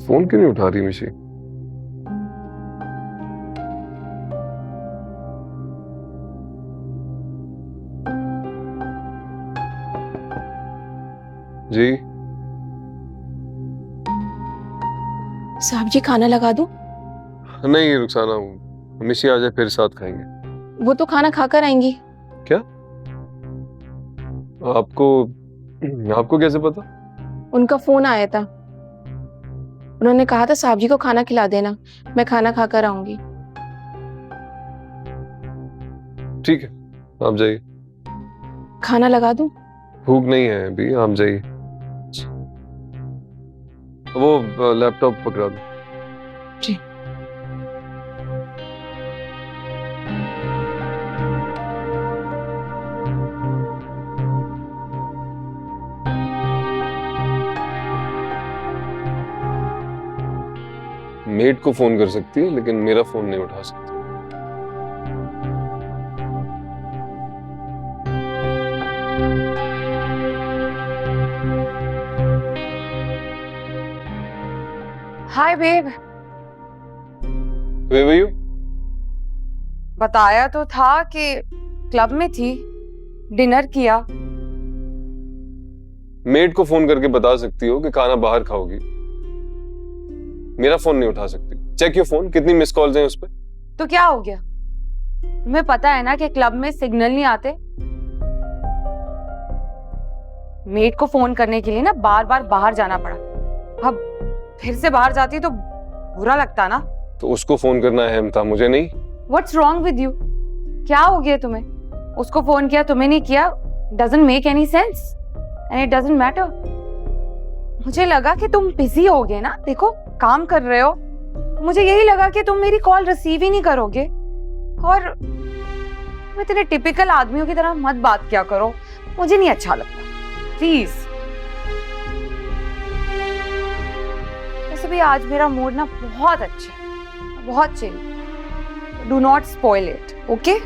Phone क्यों नहीं उठा रही मिशी? जी साहब जी खाना लगा दूं? नहीं रुखसाना, मिशी आ जाए फिर साथ खाएंगे। वो तो खाना खाकर आएंगी। क्या? आपको आपको कैसे पता? उनका फोन आया था, उन्होंने कहा था साहब जी को खाना खिला देना, मैं खाना खाकर आऊंगी। ठीक है, आप जाइए। खाना लगा दूं? भूख नहीं है अभी, आप जाइए। वो लैपटॉप पकड़ा दो। जी। मेड को फोन कर सकती है लेकिन मेरा फोन नहीं उठा सकती। हाय बेब। वे भैया, बताया तो था कि क्लब में थी, डिनर किया। मेड को फोन करके बता सकती हो कि खाना बाहर खाओगी, मेरा फोन नहीं उठा सकती। चेक योर फोन, कितनी मिस कॉल्स हैं उस पे? तो क्या हो गया? तुम्हें पता है ना कि क्लब में सिग्नल नहीं आते। मेड को फोन करने के लिए ना बार बार बाहर जाना पड़ा। अब फिर से बाहर जाती तो बुरा लगता ना। तो उसको फोन करना अहम था, मुझे नहीं। What's wrong with you? क्या हो गया तुम्हें? उसको फोन किया, तुम्हें नहीं किया। Doesn't make any sense and it doesn't matter. मुझे लगा कि तुम बिजी होगे ना, देखो काम कर रहे हो। मुझे यही लगा कि तुम मेरी कॉल रिसीव ही नहीं करोगे। और तुम इतने टिपिकल आदमियों की तरह मत बात किया करो, मुझे नहीं अच्छा लगता, प्लीज। वैसे भी आज मेरा मूड ना बहुत अच्छा है, बहुत chill. Do not spoil it, okay?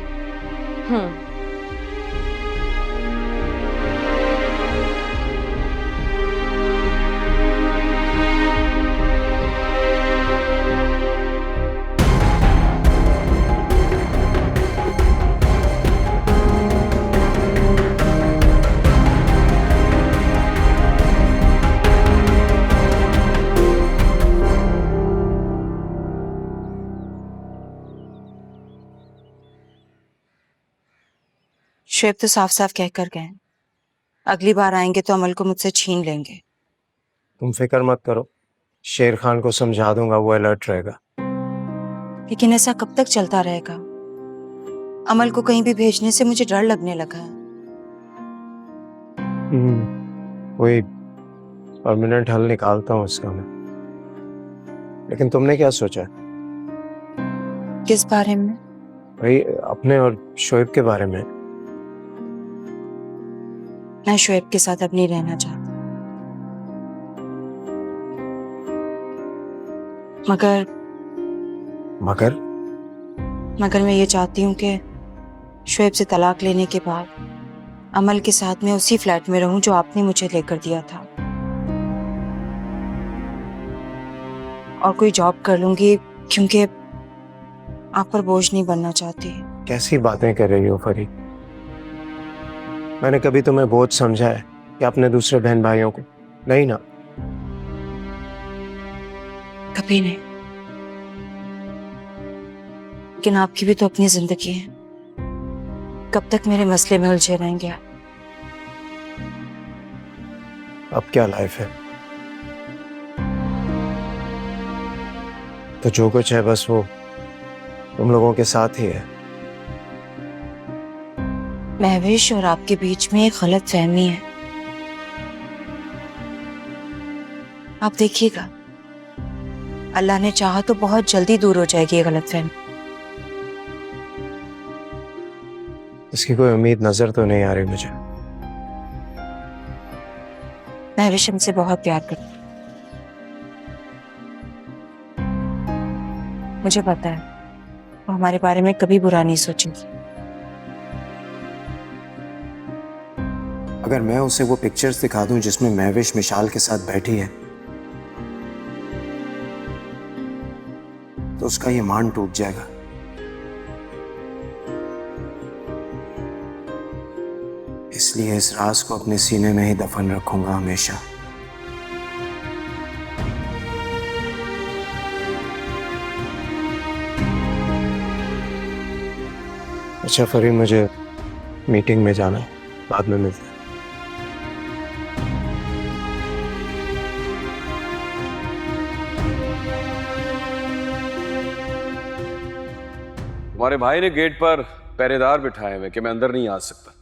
Shoaib तो साफ साफ कहकर गए, अगली बार आएंगे तो अमल को मुझसे छीन लेंगे। तुम फिक्र मत करो, शेर खान को समझा दूंगा, वो अलर्ट रहेगा। लेकिन ऐसा कब तक चलता रहेगा? अमल को कहीं भी भेजने से मुझे डर लगने लगा है। कोई परमानेंट हल निकालता हूँ इसका मैं। लेकिन तुमने क्या सोचा? किस बारे में? भाई अपने और शोएब के बारे में। मैं शोएब के साथ अब नहीं रहना चाहता, मगर मैं ये चाहती हूँ कि शोएब से तलाक लेने के बाद अमल के साथ मैं उसी फ्लैट में रहूं जो आपने मुझे लेकर दिया था, और कोई जॉब कर लूंगी क्योंकि आप पर बोझ नहीं बनना चाहती। कैसी बातें कर रही हो फरी? मैंने कभी तुम्हें बोझ समझा है कि अपने दूसरे बहन भाइयों को? नहीं ना। कभी नहीं। लेकिन आपकी भी तो अपनी जिंदगी है, कब तक मेरे मसले में उलझे रहेंगे? अब क्या लाइफ है? तो जो कुछ है बस वो तुम लोगों के साथ ही है। महविश और आपके बीच में एक गलत फहमी है। आप देखिएगा, अल्लाह ने चाहा तो बहुत जल्दी दूर हो जाएगी ये गलत फहमी। इसकी कोई उम्मीद नजर तो नहीं आ रही मुझे। महविश हमसे बहुत प्यार करता है, मुझे पता है वो हमारे बारे में कभी बुरा नहीं सोचेगी। अगर मैं उसे वो पिक्चर्स दिखा दूं जिसमें महविश मिशाल के साथ बैठी है, उसका ये मान टूट जाएगा। इसलिए इस राज को अपने सीने में ही दफन रखूंगा हमेशा। अच्छा फरीद, मुझे मीटिंग में जाना है, बाद में मिलते हैं। तुम्हारे भाई ने गेट पर पहरेदार बिठाए हुए कि मैं अंदर नहीं आ सकता।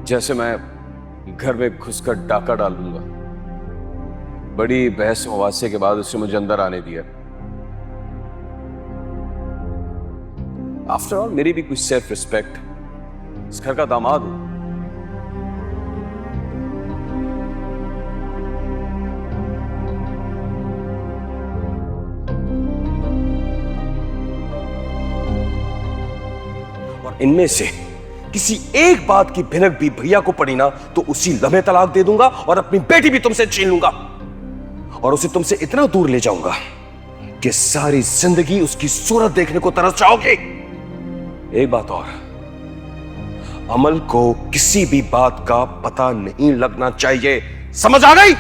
जैसे मैं घर में घुसकर डाका डाल दूंगा। बड़ी बहस मुबासे के बाद उसने मुझे अंदर आने दिया। आफ्टर ऑल मेरी भी कुछ सेल्फ रिस्पेक्ट, इस घर का दामाद हूं। और इनमें से किसी एक बात की भिनक भी भैया को पड़ी ना तो उसी लम्हे तलाक दे दूंगा और अपनी बेटी भी तुमसे छीन लूंगा और उसे तुमसे इतना दूर ले जाऊंगा कि सारी जिंदगी उसकी सूरत देखने को तरस जाओगे। एक बात और, अमल को किसी भी बात का पता नहीं लगना चाहिए, समझ आ गई?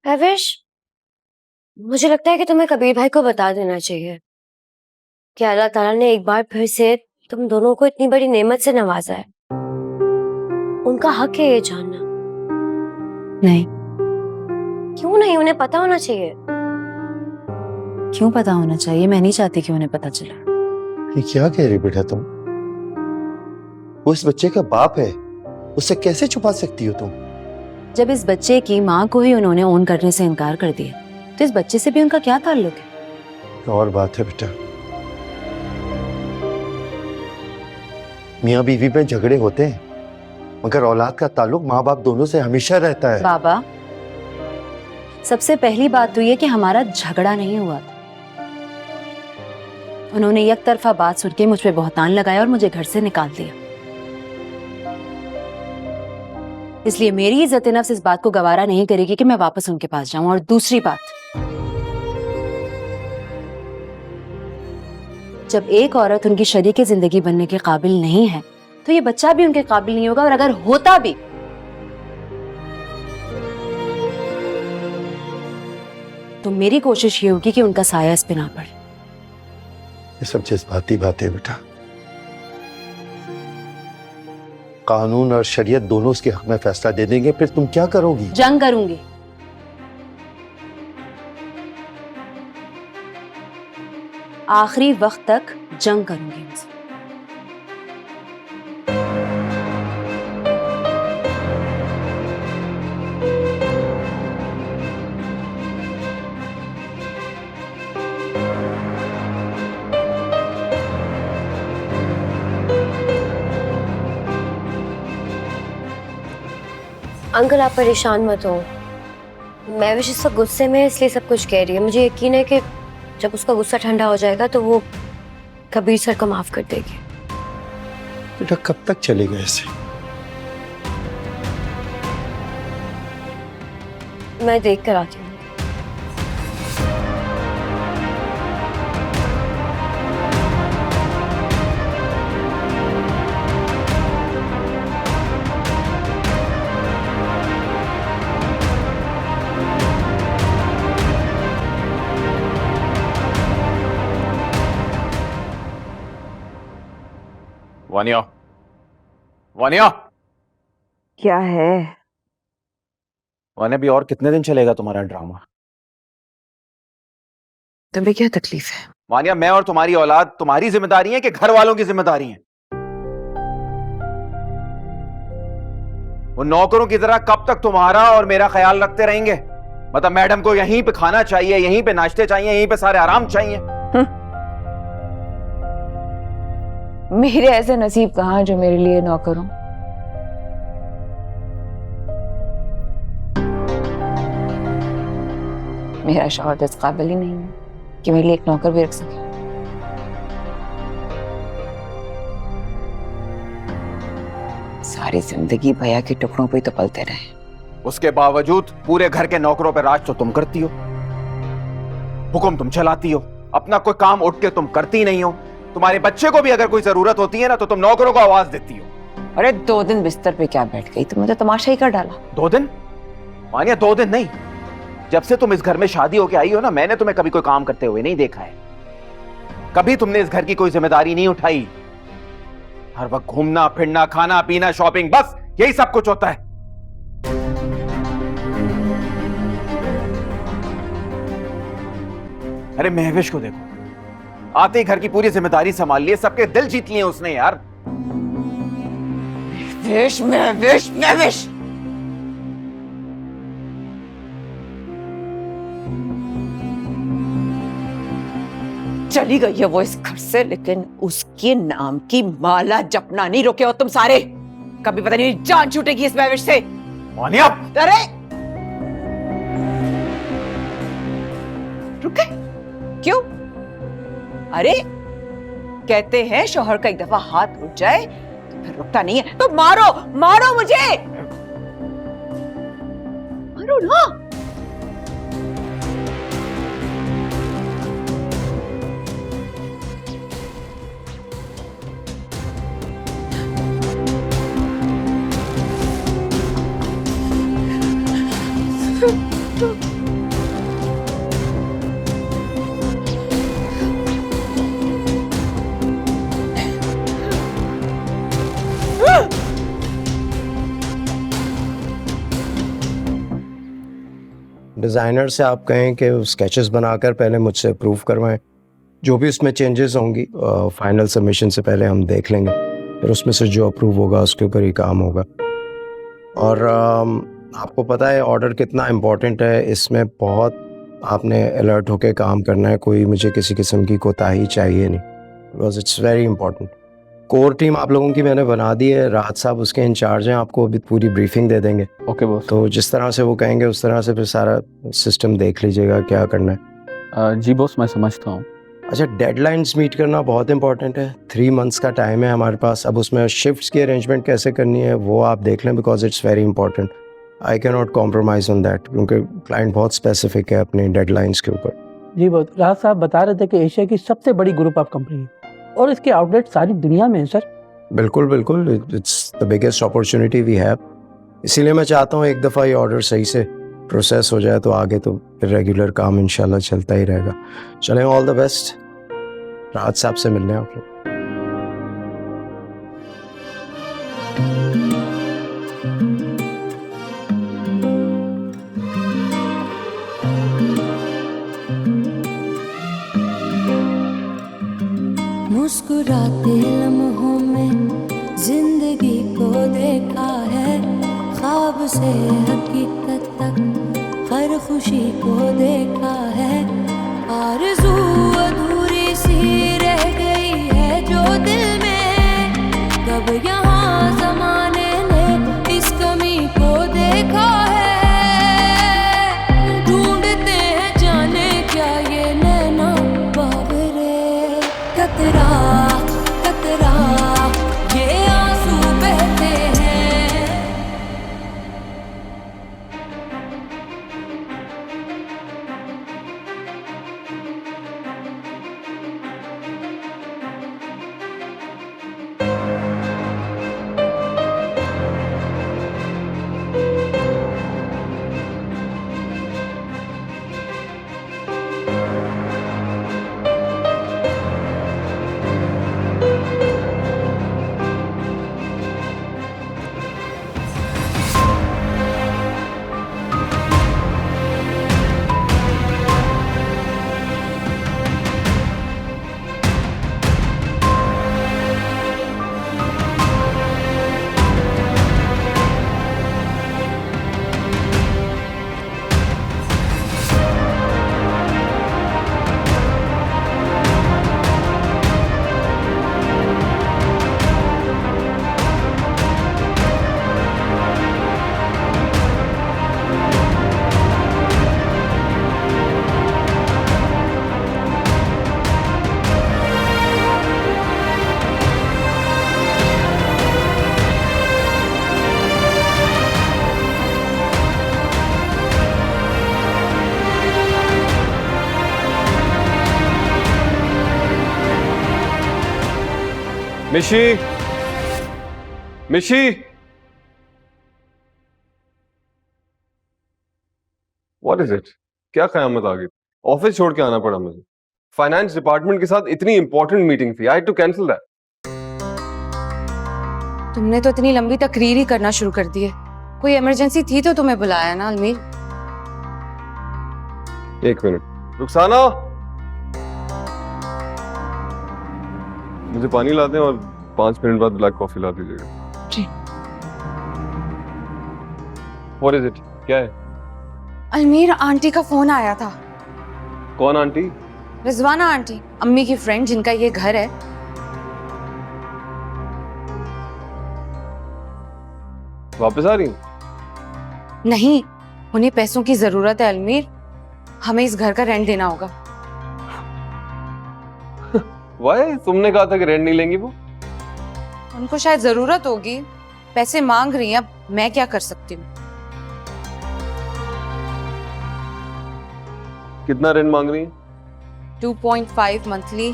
महविश, मुझे लगता है कि तुम्हें कबीर भाई को बता देना चाहिए कि अल्लाह ताला ने एक बार फिर से तुम दोनों को इतनी बड़ी नेमत से नवाजा है। उनका हक है ये जानना। नहीं। क्यों नहीं? उन्हें पता होना चाहिए। क्यों पता होना चाहिए? मैं नहीं चाहती कि उन्हें पता चले। ये क्या कह रही बेटा तुम? वो इस बच्चे का बाप है, उससे कैसे छुपा सकती हो तुम? जब इस बच्चे की माँ को ही उन्होंने ओन करने से इनकार कर दिया तो इस बच्चे से भी उनका क्या ताल्लुक है? और बात है बेटा, मियाँ बीवी में झगड़े होते हैं मगर औलाद का ताल्लुक माँ बाप दोनों से हमेशा रहता है। बाबा, सबसे पहली बात तो ये कि हमारा झगड़ा नहीं हुआ था। उन्होंने एक तरफा बात सुन के मुझ पे बहतान लगाया और मुझे घर से निकाल दिया। इसलिए मेरी इज्जत नफ्स इस बात को गवारा नहीं करेगी कि मैं वापस उनके पास जाऊं। और दूसरी बात, जब एक औरत उनकी शरीके जिंदगी बनने के काबिल नहीं है तो ये बच्चा भी उनके काबिल नहीं होगा। और अगर होता भी तो मेरी कोशिश ये होगी कि उनका साया इस पे ना पड़े। ये सब जज्बाती बातें बेटा, कानून और शरीयत दोनों उसके हक में फैसला दे देंगे, फिर तुम क्या करोगी? जंग करूंगी। आखिरी वक्त तक जंग करूंगी उनसे। अंकल, आप परेशान मत हो। महविश इस वक्त गुस्से में है इसलिए सब कुछ कह रही है। मुझे यकीन है कि जब उसका गुस्सा ठंडा हो जाएगा तो वो कबीर सर को माफ कर देगी। बेटा कब तक चलेगा ऐसे? मैं देख कर आती हूँ। वानिया, वानिया, क्या है? वानिया, भी और कितने दिन चलेगा तुम्हारा ड्रामा? तुम्हें क्या तकलीफ है? वानिया, मैं और तुम्हारी औलाद तुम्हारी जिम्मेदारी है कि घर वालों की जिम्मेदारी है? वो नौकरों की तरह कब तक तुम्हारा और मेरा ख्याल रखते रहेंगे? मतलब मैडम को यहीं पे खाना चाहिए, यहीं पे नाश्ते चाहिए, यहीं पे सारे आराम चाहिए। मेरे ऐसे नसीब कहां जो मेरे लिए नौकर हो। मेरा शौहर तो इस काबिल ही नहीं है कि मेरे लिए एक नौकर भी रख सके। सारी जिंदगी भैया के टुकड़ों पे ही तो पलते रहे। उसके बावजूद पूरे घर के नौकरों पे राज तो तुम करती हो, हुक्म तुम चलाती हो, अपना कोई काम उठ के तुम करती नहीं हो। तुम्हारे बच्चे को भी अगर कोई जरूरत होती है ना तो तुम नौकरों को आवाज देती हो। अरे 2 दिन बिस्तर पे क्या बैठ गई, तुमने तो तमाशा ही कर डाला। 2 दिन मानिया, 2 दिन नहीं, जब से तुम इस घर में शादी होके आई हो ना, मैंने तुम्हें कभी कोई काम करते हुए नहीं देखा है। कभी तुमने इस घर की कोई जिम्मेदारी नहीं उठाई। हर वक्त घूमना फिरना, खाना पीना, शॉपिंग, बस यही सब कुछ होता है। अरे महविश को देखो, आते ही घर की पूरी जिम्मेदारी संभाल ली है, सबके दिल जीत लिए उसने यार। महविश, महविश, महविश। चली गई है वो इस घर से, लेकिन उसके नाम की माला जपना नहीं रोके हो तुम सारे। कभी पता नहीं जान छूटेगी इस महविश से। मानिया, अरे रुके क्यों? अरे कहते हैं शौहर का एक दफा हाथ उठ जाए तो फिर रुकता नहीं है। तो मारो, मारो मुझे, मारो ना। डिज़ाइनर से आप कहें कि स्केचेस बनाकर पहले मुझसे अप्रूव करवाएं, जो भी उसमें चेंजेस होंगी फाइनल सबमिशन से पहले हम देख लेंगे, फिर उसमें से जो अप्रूव होगा उसके ऊपर ही काम होगा। और आपको पता है ऑर्डर कितना इम्पोर्टेंट है, इसमें बहुत आपने अलर्ट होकर काम करना है। कोई मुझे किसी किस्म की कोताही चाहिए नहीं, because it's very important. Core team आप लोगों की मैंने बना दी है, राहत साहब उसके इंचार्ज हैं, आपको अभी पूरी ब्रीफिंग दे देंगे। Okay boss. तो जिस तरह से वो कहेंगे उस तरह से फिर सारा सिस्टम देख लीजिएगा क्या करना है। जी बॉस, मैं समझता हूँ। अच्छा, डेडलाइंस मीट करना बहुत इंपॉर्टेंट है। 3 मंथ्स का टाइम है हमारे पास। अब उसमें शिफ्ट्स की अरेंजमेंट कैसे करनी है वो आप देख लें, because it's very important. I can not compromise on that, क्योंकि क्लाइंट बहुत स्पेसिफिक है अपनी डेडलाइंस के ऊपर। जी बहुत। राहत साहब बता रहे थे कि एशिया की सबसे बड़ी ग्रुप ऑफ कंपनी है और इसके आउटलेट सारी दुनिया में है सर। बिल्कुल बिल्कुल, it's the biggest opportunity we have. इसीलिए मैं चाहता हूँ एक दफ़ा ये ऑर्डर सही से प्रोसेस हो जाए तो आगे तो फिर रेगुलर काम इंशाल्लाह चलता ही रहेगा। चलें, ऑल द बेस्ट। राहत साहब से मिलने आप लोग। मुस्कुराते लम्हों में जिंदगी को देखा है, ख्वाब से हकीकत तक हर खुशी को देखा है। आरज़ू अधूरी सी रह गई है जो दिल में, कब यहाँ ज़माने ने इस कमी को देखा है। ढूंढते हैं जाने क्या ये नैना बावरे, कतरा कतरा ये आंसू बहते हैं। मिशी, मिशी, व्हाट इज इट? क्या कयामत आ गई? ऑफिस छोड़ के आना पड़ा मुझे। फाइनेंस डिपार्टमेंट के साथ इतनी इंपॉर्टेंट मीटिंग थी, I had to cancel that. तुमने तो इतनी लंबी तकरीर ही करना शुरू कर दी है। कोई इमरजेंसी थी तो तुम्हें बुलाया ना अलमीर। एक मिनट, रुखसाना, मुझे पानी ला दें और 5 मिनट बाद ब्लैक कॉफी ला दीजिएगा। जी। What is it? क्या है? अलमीर, आंटी का फोन आया था। कौन आंटी? रिजवाना आंटी, अम्मी की फ्रेंड जिनका ये घर है। वापस आ रही? नहीं, उन्हें पैसों की जरूरत है अलमीर। हमें इस घर का रेंट देना होगा। वाई? तुमने कहा था कि रेंट नहीं लेंगी वो। उनको शायद जरूरत होगी, पैसे मांग रही हैं। अब मैं क्या कर सकती हूँ? कितना रेंट मांग रही है? 2.5 मंथली।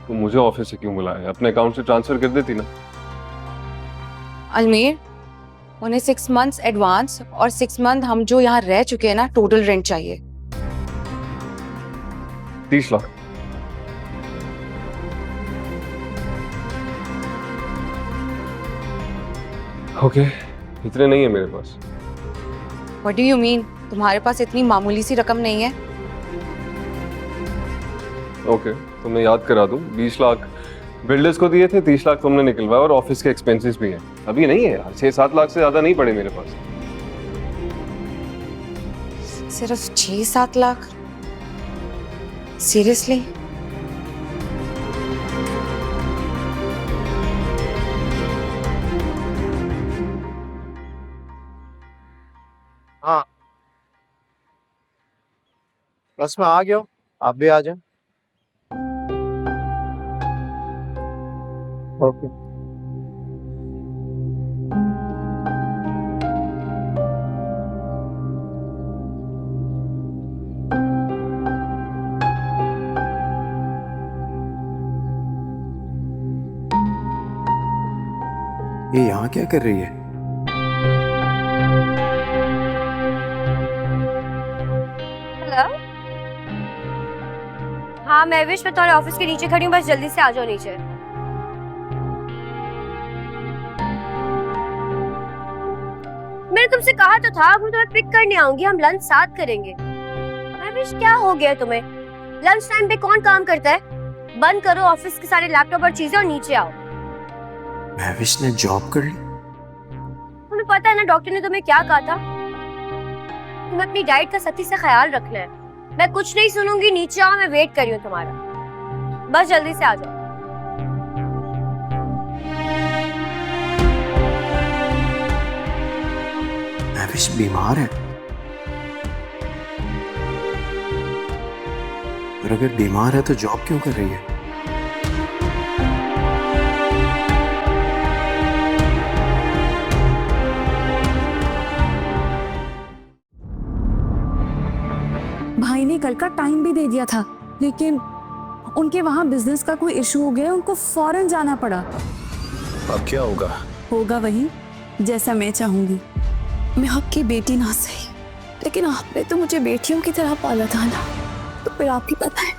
तो मुझे ऑफिस से क्यों बुलाया? अपने अकाउंट से ट्रांसफर कर देती ना। अलमीर, उन्हें 6 मंथ्स एडवांस और 6 मंथ हम जो यहाँ रह चुके हैं ना, टोटल रेंट चाहिए। 30 लाख। ओके, इतने नहीं है मेरे पास। What do you mean? तुम्हारे पास इतनी मामूली सी रकम नहीं है? ओके, तो मैं याद करा दूं, 20 लाख बिल्डर्स को दिए थे, 30 लाख तुमने निकलवाया और ऑफिस के एक्सपेंसेस भी हैं। अभी नहीं है यार, 6-7 लाख से ज्यादा नहीं पड़े मेरे पास। सिर्फ 6-7 लाख? सीरियसली? हाँ, बस मैं आ गया हूँ, आप भी आ जाएं। ओके। ये यहाँ क्या कर रही है? हेलो। हाँ महविश, मैं तुम्हारे ऑफिस के नीचे खड़ी हूँ, बस जल्दी से आ जाओ नीचे। मैंने तुमसे कहा तो था, मैं तुम्हें पिक करने आऊंगी, हम लंच साथ करेंगे। महविश, क्या हो गया तुम्हें? लंच टाइम पे कौन काम करता है? बंद करो ऑफिस के सारे लैपटॉप और चीजें और नीचे आओ। महविश ने जॉब कर ली? तुम्हें पता है ना डॉक्टर ने तुम्हें क्या कहा था? तुम्हें अपनी डाइट का सख्ती से ख्याल रखना है। मैं कुछ नहीं सुनूंगी, नीचे आओ, मैं वेट कर रही हूँ तुम्हारा। बस जल्दी से आ जाओ। महविश बीमार है, और अगर बीमार है तो जॉब क्यों कर रही है? भाई ने कल का टाइम भी दे दिया था, लेकिन उनके वहाँ बिजनेस का कोई इशू हो गया, उनको फौरन जाना पड़ा। अब क्या होगा? होगा वही जैसा मैं चाहूंगी। मैं आपकी बेटी ना सही, लेकिन आपने तो मुझे बेटियों की तरह पाला था ना, तो फिर आप ही बताएं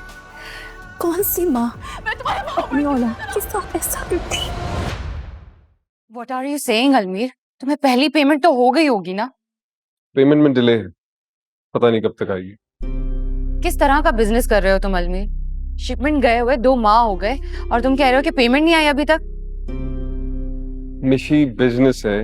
कौन सी माँ अपनी औलाद के साथ ऐसा करती? What are you saying अलमीर? तुम्हें पहली पेमेंट तो हो गई होगी ना? पेमेंट में डिले है, पता नहीं कब तक आएगी। किस तरह का बिजनेस कर रहे हो तुम अलमीर? शिपमेंट गए हुए 2 माह हो गए और तुम कह रहे हो कि पेमेंट नहीं आई अभी तक? मिशी, बिजनेस है,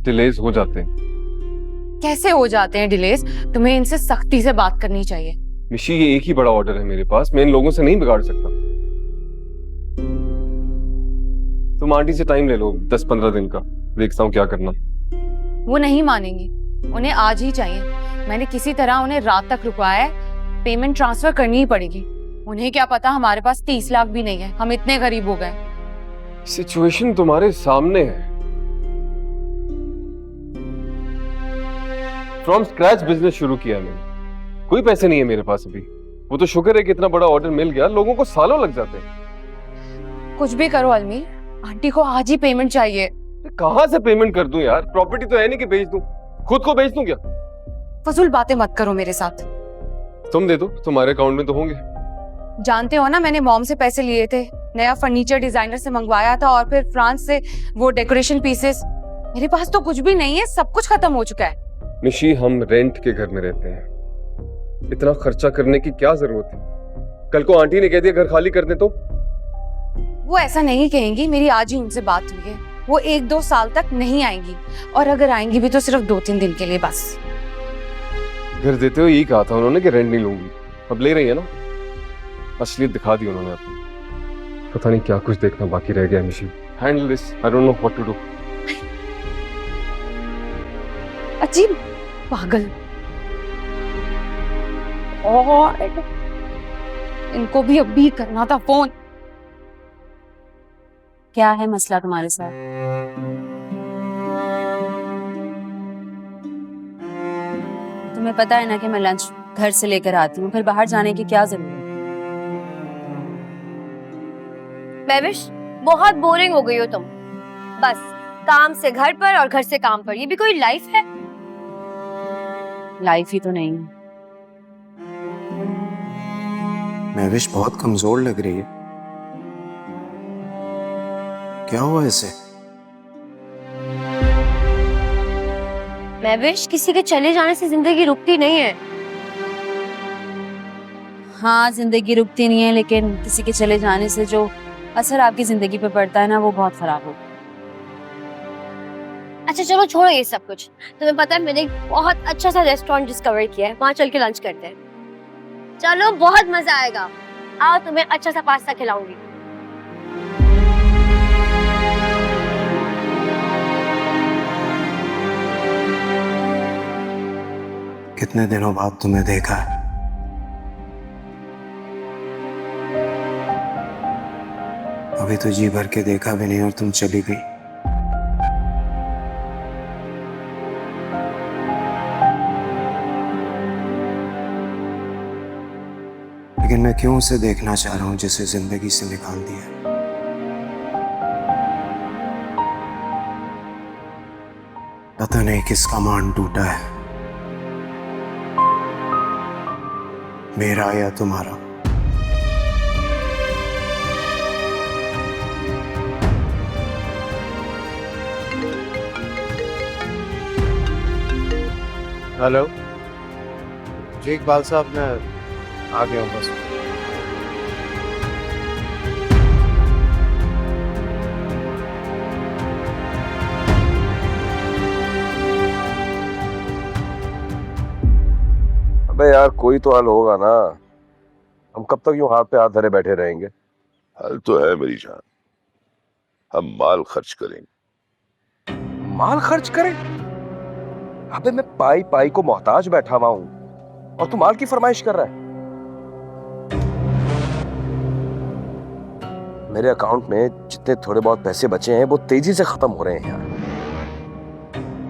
डिलेज हो जाते हैं। कैसे हो जाते हैं डिलेज? तुम्हें इनसे सख्ती से बात करनी चाहिए। मिशी, ये एक ही बड़ा ऑर्डर है मेरे पास, मैं इन लोगों से नहीं बिगाड़ सकता। तुम आंटी से टाइम ले लो 10-15 दिन का, देखता हूँ क्या करना। वो नहीं मानेंगी, उन्हें आज ही चाहिए। मैंने किसी तरह उन्हें रात तक रुकवाया है, पेमेंट ट्रांसफर करनी ही पड़ेगी। उन्हें क्या पता हमारे पास 30 लाख भी नहीं है, हम इतने गरीब हो गए। सिचुएशन तुम्हारे सामने है। फ्रॉम स्क्रैच बिजनेस शुरू किया मैंने, कोई पैसे नहीं है मेरे पास अभी। वो तो शुक्र है कि इतना बड़ा ऑर्डर मिल गया, लोगों को सालों लग जाते हैं। कुछ भी करो अलमीर, आंटी को आज ही पेमेंट चाहिए। कहाँ से पेमेंट कर दूं यार? प्रॉपर्टी तो है नहीं कि बेच दूं, खुद को बेच दूं क्या? फजूल बातें मत करो मेरे साथ। तुम दे दो, तुम्हारे अकाउंट में तो होंगे। जानते हो ना, मैंने मॉम से पैसे लिए थे, नया फर्नीचर डिजाइनर से मंगवाया था, और फिर फ्रांस से वो डेकोरेशन पीसेस। मेरे पास तो कुछ भी नहीं है, सब कुछ खत्म हो चुका है। निशी, हम रेंट के घर में रहते हैं, इतना खर्चा करने की क्या जरूरत है? कल को आंटी ने कह दिया घर खाली कर दे तो? वो ऐसा नहीं कहेंगी, मेरी आज ही उनसे बात हुई है। वो 1-2 साल तक नहीं आएंगी, और अगर आएंगी भी तो सिर्फ 2-3 दिन के लिए बस। घर देते हो यही कहा था उन्होंने कि रेंट नहीं लूंगी, अब ले रही है ना। असलियत दिखा दी उन्होंने अपनी। पता नहीं क्या कुछ देखना बाकी रह गया Nishi. Handle this, I don't know what to do. अजीब पागल। और इनको भी अभी करना था फोन। क्या है मसला तुम्हारे साथ? तुम्हें पता है ना कि मैं लंच घर से लेकर आती हूँ, फिर बाहर जाने की क्या जरूरत? महविश, बहुत बोरिंग हो गई हो तुम। बस काम से घर पर और घर से काम पर, ये भी कोई लाइफ है? लाइफ ही तो नहीं है। महविश बहुत कमजोर लग रही है, क्या हुआ इसे? महविश, किसी के चले जाने से जिंदगी रुकती नहीं है। हाँ, जिंदगी रुकती नहीं है, लेकिन किसी के चले जाने से जो असर आपकी जिंदगी पे पड़ता है ना, वो बहुत खराब हो। अच्छा चलो छोड़ो ये सब कुछ। तुम्हें पता है मैंने एक बहुत अच्छा सा रेस्टोरेंट डिस्कवर किया है, वहां चल के लंच करते हैं। चलो, बहुत मजा आएगा। आओ, तुम्हें अच्छा सा पास्ता खिलाऊंगी। कितने दिनों बाद तुम्हें देखा है। अभी तो जी भर के देखा भी नहीं और तुम चली गई। लेकिन मैं क्यों उसे देखना चाह रहा हूं जिसे जिंदगी से निकाल दिया। पता नहीं किसका मान टूटा है, मेरा या तुम्हारा। हेलो जी, इकबाल साहब, मैं आ गया हूँ बस। अबे यार, कोई तो हल होगा ना। हम कब तक यूं हाथ पे हाथ धरे बैठे रहेंगे? हल तो है मेरी जान, हम माल खर्च करेंगे। माल खर्च करें? अबे मैं पाई पाई को मोहताज बैठा हुआ हूं और तू माल की फरमाइश कर रहा है। मेरे अकाउंट में जितने थोड़े बहुत पैसे बचे हैं वो तेजी से खत्म हो रहे हैं यार।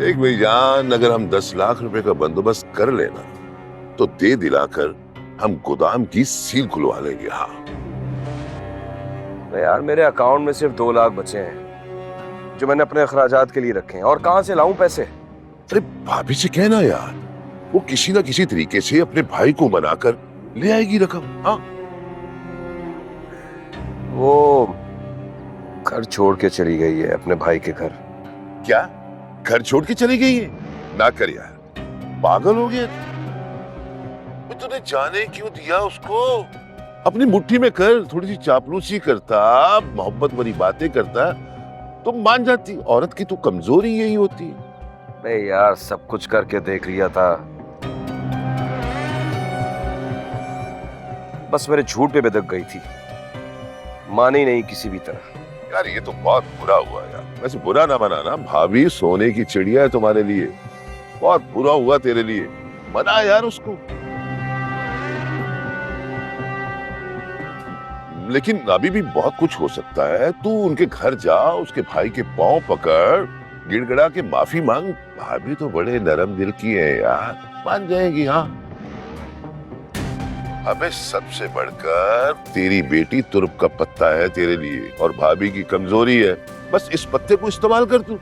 एक मेरी जान, अगर हम 10 लाख रुपए का बंदोबस्त कर लेना तो दे दिलाकर हम गोदाम की सील खुलवा लेंगे। हाँ यार, मेरे अकाउंट में सिर्फ 2 लाख बचे हैं जो मैंने अपने अखराजात के लिए रखे हैं, और कहां से लाऊं पैसे? अरे भाभी से कहना यार, वो किसी ना किसी तरीके से अपने भाई को मनाकर ले आएगी रकम। हाँ, वो घर छोड़ के चली गई है, अपने भाई के घर। क्या घर छोड़ के चली गई है? ना कर यार, पागल हो गया तूने जाने क्यों दिया उसको? अपनी मुट्ठी में कर, थोड़ी सी चापलूसी करता, मोहब्बत भरी बातें करता तो मान जाती। औरत की तो कमजोरी यही होती है। मैं यार सब कुछ करके देख लिया था, बस मेरे झूठ पे बिदक गई थी, मानी नहीं किसी भी तरह। यार ये तो बहुत बुरा हुआ यार। वैसे बुरा ना मनाना, भाभी सोने की चिड़िया है तुम्हारे लिए। बहुत बुरा हुआ तेरे लिए, मना यार उसको। लेकिन अभी भी बहुत कुछ हो सकता है। तू उनके घर जा, उसके भाई के पांव पकड़, गिड़गिड़ा के माफी मांग। भाभी तो बड़े नरम दिल की है यार, मान जाएगी। हाँ अबे सबसे बढ़कर तेरी बेटी तुर्प का पत्ता है तेरे लिए, और भाभी की कमजोरी है। बस इस पत्ते को इस्तेमाल कर तू।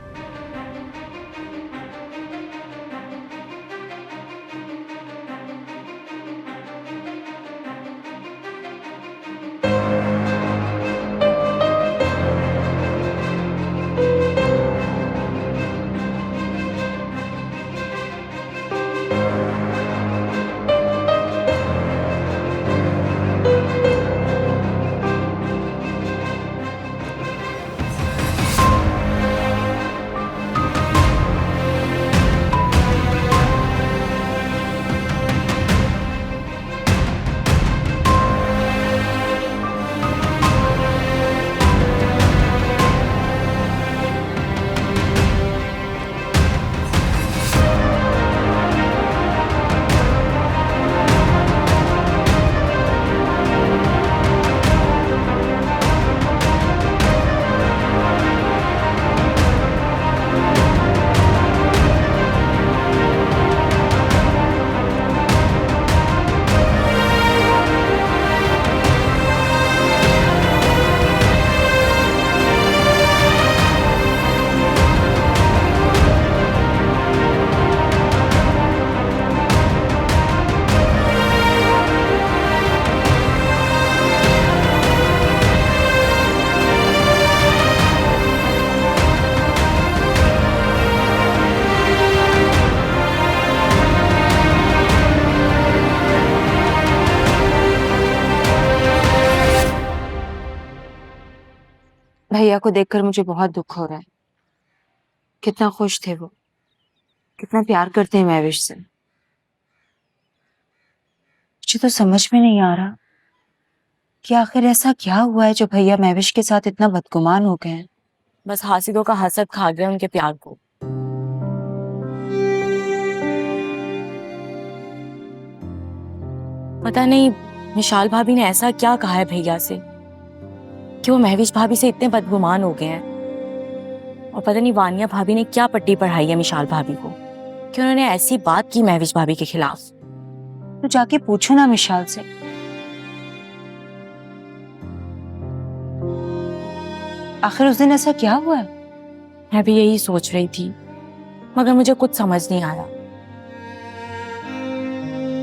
भैया को देखकर मुझे बहुत दुख हो रहा है। कितना खुश थे वो, कितना प्यार करते हैं महविश से। मुझे तो समझ में नहीं आ रहा कि आखिर ऐसा क्या हुआ है जो भैया महविश के साथ इतना बदगुमान हो गए हैं। बस हासिदों का हसद खा गया उनके प्यार को। पता नहीं मिशाल भाभी ने ऐसा क्या कहा है भैया से कि वो महविश भाभी से इतने बदगुमान हो गए हैं। और पता नहीं वानिया भाभी ने क्या पट्टी पढ़ाई है मिशाल भाभी को कि उन्होंने ऐसी बात की महविश भाभी के खिलाफ। तो जाके पूछो ना मिशाल से। आखिर उस दिन ऐसा क्या हुआ है? मैं भी यही सोच रही थी मगर मुझे कुछ समझ नहीं आया।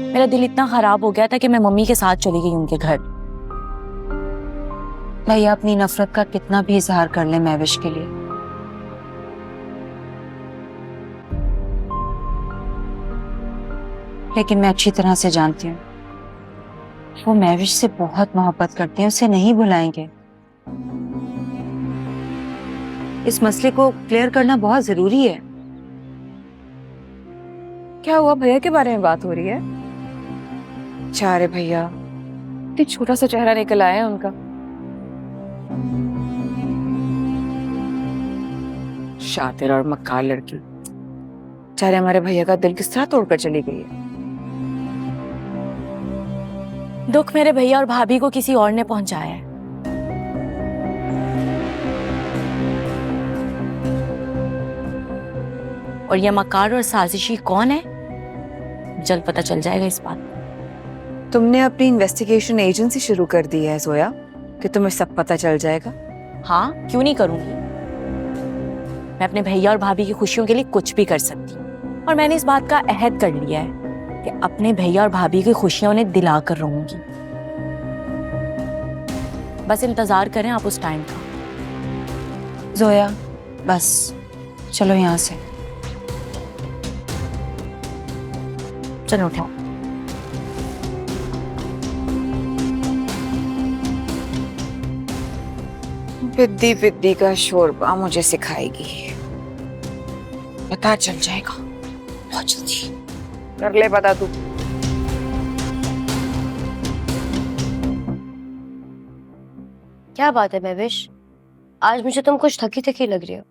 मेरा दिल इतना खराब हो गया था कि मैं मम्मी के साथ चली गई उनके घर। भैया अपनी नफरत का कितना भी इजहार कर ले महविश के लिए, लेकिन मैं अच्छी तरह से जानती हूँ वो महविश से बहुत मोहब्बत करते हैं, उसे नहीं भुलाएंगे। इस मसले को क्लियर करना बहुत जरूरी है। क्या हुआ? भैया के बारे में बात हो रही है? चारे भैया, इतनी छोटा सा चेहरा निकल आया है उनका। शातिर और मक्कार लड़की, चारे हमारे भैया का दिल किस तरह तोड़कर चली गई है। दुख मेरे भैया और भाभी को किसी और ने पहुंचाया है। और ये मक्कार और साजिशी कौन है जल्द पता चल जाएगा इस बात। तुमने अपनी इन्वेस्टिगेशन एजेंसी शुरू कर दी है जोया कि तुम्हें सब पता चल जाएगा? हाँ, क्यों नहीं करूंगी। मैं अपने भैया और भाभी की खुशियों के लिए कुछ भी कर सकती हूँ और मैंने इस बात का अहद कर लिया है कि अपने भैया और भाभी की खुशियां उन्हें दिलाकर रहूंगी। बस इंतजार करें आप उस टाइम का। जोया, बस चलो यहाँ से। चलो उठाओ। विद्दी विद्दी का शोरबा मुझे सिखाएगी, पता चल जाएगा बहुत जल्दी। कर ले पता तू। क्या बात है महविश, आज मुझे तुम कुछ थकी थकी लग रही हो।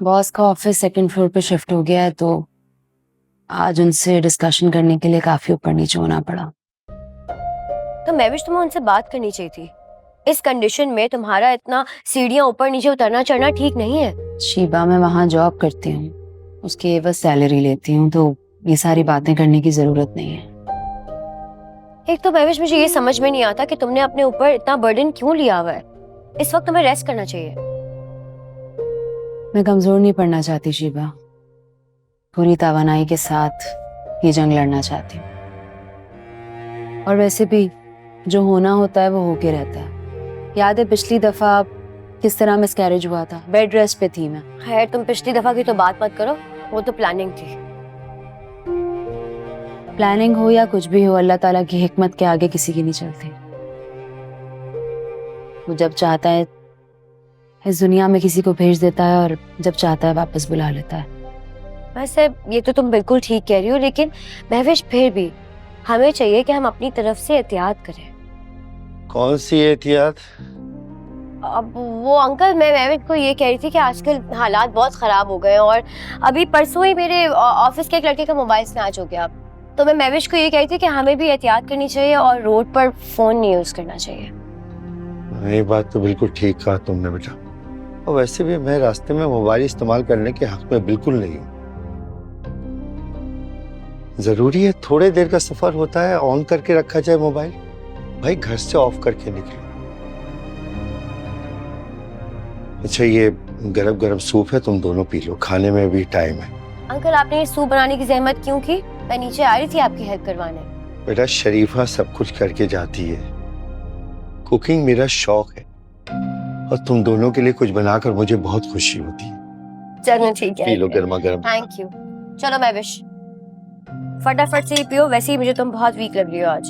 बॉस का ऑफिस सेकंड फ्लोर पे शिफ्ट हो गया है तो आज उनसे डिस्कशन करने के लिए काफी ऊपर नीचे होना पड़ा। तो महविश, तुम्हें उनसे बात करनी चाहिए थी। इस कंडीशन में तुम्हारा इतना सीढ़ियां ऊपर नीचे उतरना चढ़ना ठीक नहीं है। शीबा, मैं वहां जॉब करती हूँ, उसकी बस सैलरी लेती हूँ, तो ये सारी बातें करने की जरूरत नहीं है। एक तो महविश मुझे ये समझ में नहीं आता कि तुमने अपने ऊपर इतना बर्डन क्यों लिया हुआ है। इस वक्त तुम्हें रेस्ट करना चाहिए। मैं कमजोर नहीं पड़ना चाहती शीबा, पूरी तवानाई के साथ ये जंग लड़ना चाहती हूँ। और वैसे भी जो होना होता है वो होके रहता है। याद है पिछली दफा किस तरह मिसकैरेज हुआ था, बेड रेस्ट पे थी मैं। खैर तुम पिछली दफा की तो बात मत करो, वो तो प्लानिंग थी। प्लानिंग हो या कुछ भी हो, अल्लाह ताला की हिकमत के आगे किसी की नहीं चलती। वो जब चाहता है इस दुनिया में किसी को भेज देता है और जब चाहता है वापस बुला लेता है। वैसे ये तो तुम बिल्कुल ठीक कह रही हो, लेकिन महविश फिर भी हमें चाहिए कि हम अपनी तरफ से एहतियात करें। कौन सी एहतियात? अब वो अंकल, मैं महविश को ये कह रही थी कि आजकल हालात बहुत खराब हो गए हैं और अभी परसों ही मेरे ऑफिस के एक लड़के का मोबाइल स्नैच हो गया। तो मैं महविश को ये कह रही थी कि हमें भी एहतियात करनी चाहिए और रोड पर फोन नहीं यूज करना चाहिए। ये बात तो बिल्कुल ठीक कहा तुमने बेटा। और वैसे भी मैं रास्ते में मोबाइल इस्तेमाल करने के हक में बिल्कुल नहीं हूँ। जरूरी है थोड़े देर का सफर होता है ऑन करके रखा जाए मोबाइल? भाई घर से ऑफ करके निकलो। अच्छा ये गरम गरम सूप है, तुम दोनों पी लो, खाने में भी टाइम है। अंकल आपने ये सूप बनाने की जहमत क्यों की? मैं नीचे आ रही थी आपकी हेल्प करवाने। बेटा शरीफा सब कुछ करके जाती है, कुकिंग मेरा शौक है और तुम दोनों के लिए कुछ बनाकर मुझे बहुत खुशी होती है। चलो ठीक है, पी लो गर्मा गर्म। Thank you. चलो महविश फटाफट से ही पियो, वैसे ही मुझे तुम बहुत वीक लग रही हो आज।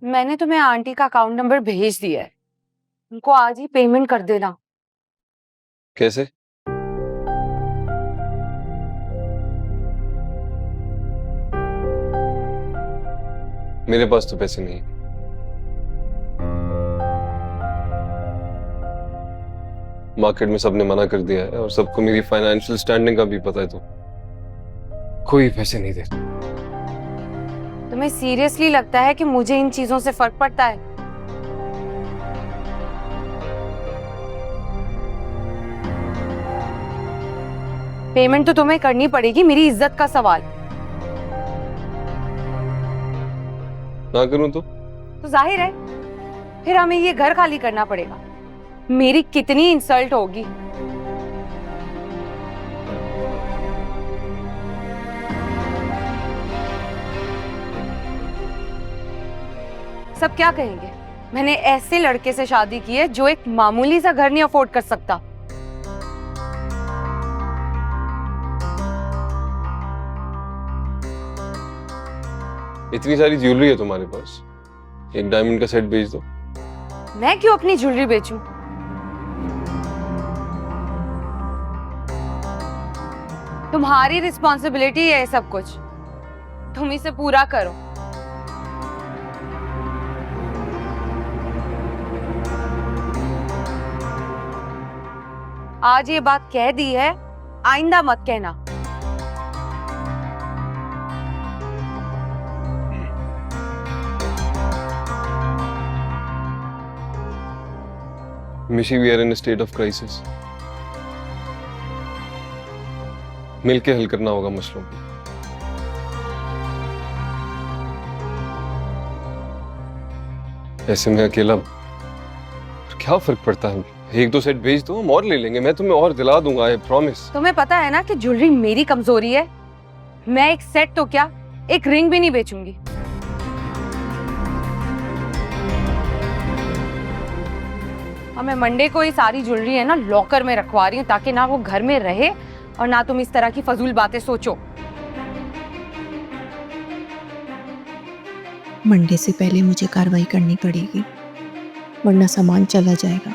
मैंने तुम्हें आंटी का अकाउंट नंबर भेज दिया है, उनको आज ही पेमेंट कर देना। कैसे? मेरे पास तो पैसे नहीं। मार्केट में सबने मना कर दिया है और सबको मेरी फाइनेंशियल स्टैंडिंग का भी पता है, तो कोई पैसे नहीं देता। तुम्हें सीरियसली लगता है कि मुझे इन चीजों से फर्क पड़ता है? पेमेंट तो तुम्हें करनी पड़ेगी, मेरी इज्जत का सवाल। ना करूं तो जाहिर है फिर हमें ये घर खाली करना पड़ेगा। मेरी कितनी इंसल्ट होगी। सब क्या कहेंगे? मैंने ऐसे लड़के से शादी की है जो एक मामूली सा घर नहीं अफोर्ड कर सकता। इतनी सारी ज्वेलरी है तुम्हारे पास, एक डायमंड का सेट भेज दो। मैं क्यों अपनी ज्वेलरी बेचूं? तुम्हारी रिस्पॉन्सिबिलिटी है सब कुछ, तुम इसे पूरा करो। आज ये बात कह दी है, आइंदा मत कहना। Mishi, we are in a state of crisis. मिलके हल करना होगा मसलों को। ऐसे में अकेला क्या फर्क पड़ता है? एक दो सेट भेज दो, हम और ले लेंगे। मैं तुम्हें और दिला दूंगा, आई प्रॉमिस। तुम्हें पता है ना कि ज्वेलरी मेरी कमजोरी है। मैं एक सेट तो क्या, एक रिंग भी नहीं बेचूंगी। और मैं मंडे को ही सारी ज्वेलरी है ना लॉकर में रखवा रही हूँ, ताकि ना वो घर में रहे और ना तुम इस तरह की फजूल बातें सोचो। मंडे से पहले मुझे कार्रवाई करनी पड़ेगी, वरना सामान चला जाएगा।